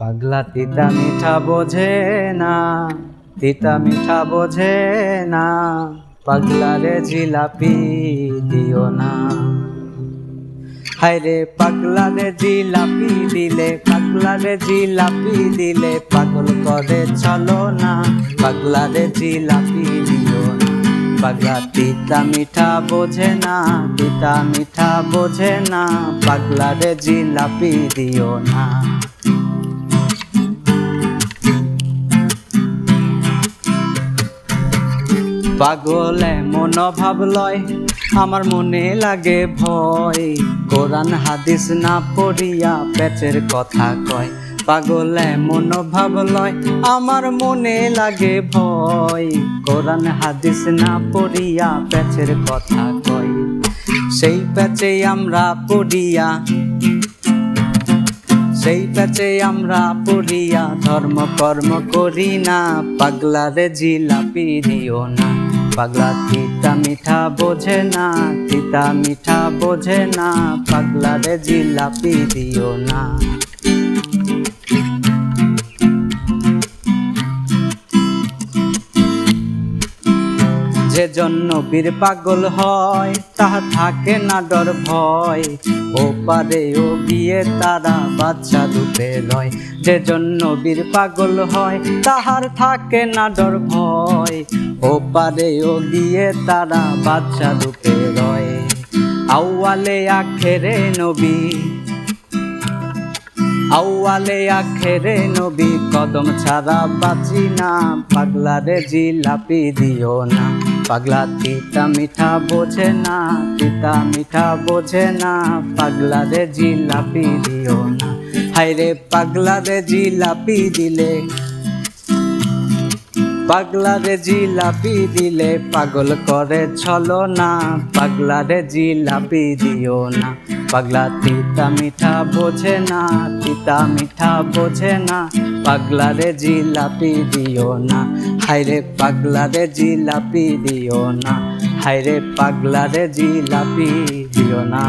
পাগলা তিতা মিঠা বোঝে না, তিতা মিঠা বোঝে না, পাগলা রে জিলাপি দিও না। হায়রে পাগলা রে জিলাপি দিলে, পাগলা রে জিলাপি দিলে পাগল করে চলো না, পাগলা রে জিলাপি দিও না। পাগলা তিতা মিঠা বোঝে না, তিতা মিঠা বোঝে না, পাগলা রে জিলাপি দিও না। পাগলে মনোভাব লয়, আমার মনে লাগে ভয়, কোরআন হাদিস না পড়িয়া পেটের কথা কয়। পাগলে মনোভাব লয়, আমার মনে লাগে ভয়, কোরআন হাদিস না পড়িয়া পেটের কথা কয়। সেই পেচে আমরা পড়িয়া, সেই পেচে আমরা পড়িয়া ধর্ম কর্ম করি না, পাগলা রে জিলাপি দিও না। পাগলা তিতা মিঠা বোঝে না, তিতা মিঠা বোঝে না, পাগলা রে জিলাপি দিও না। যে জন্য বীর পাগল হয়, তাহার থাকে না ডর ভয়, ও পারে ও গিয়ে তারা বাচ্চা রূপে লয়। যে জন্য বীর পাগল হয়, তাহার থাকে না ডর ভয়, ও পারে ও গিয়ে তারা বাচ্চা রূপে লয়। আউয়ালে আখেরে নবী, আউয়ালে আখেরে নবী, কদম ছাড়া বাঁচি না, পাগলা রে জিলাপি দিও না। পাগলা তিতা মিঠা বোঝে না, তিতা মিঠা বোঝে না, পাগলা রে জিলাপি দিও না। হায়রে পাগলা রে জিলাপি দিলে, পাগলা রে জিলাপি দিলে পাগল করে চলো না, পাগলা রে জিলাপি দিও না। পাগলা তিতা মিঠা বোঝে না, তিতা মিঠা বোঝে না, পাগলা রে জিলাপি দিও না। হায়রে পাগলা রে জিলাপি দিও না, হায়রে পাগলা রে জিলাপি দিও না।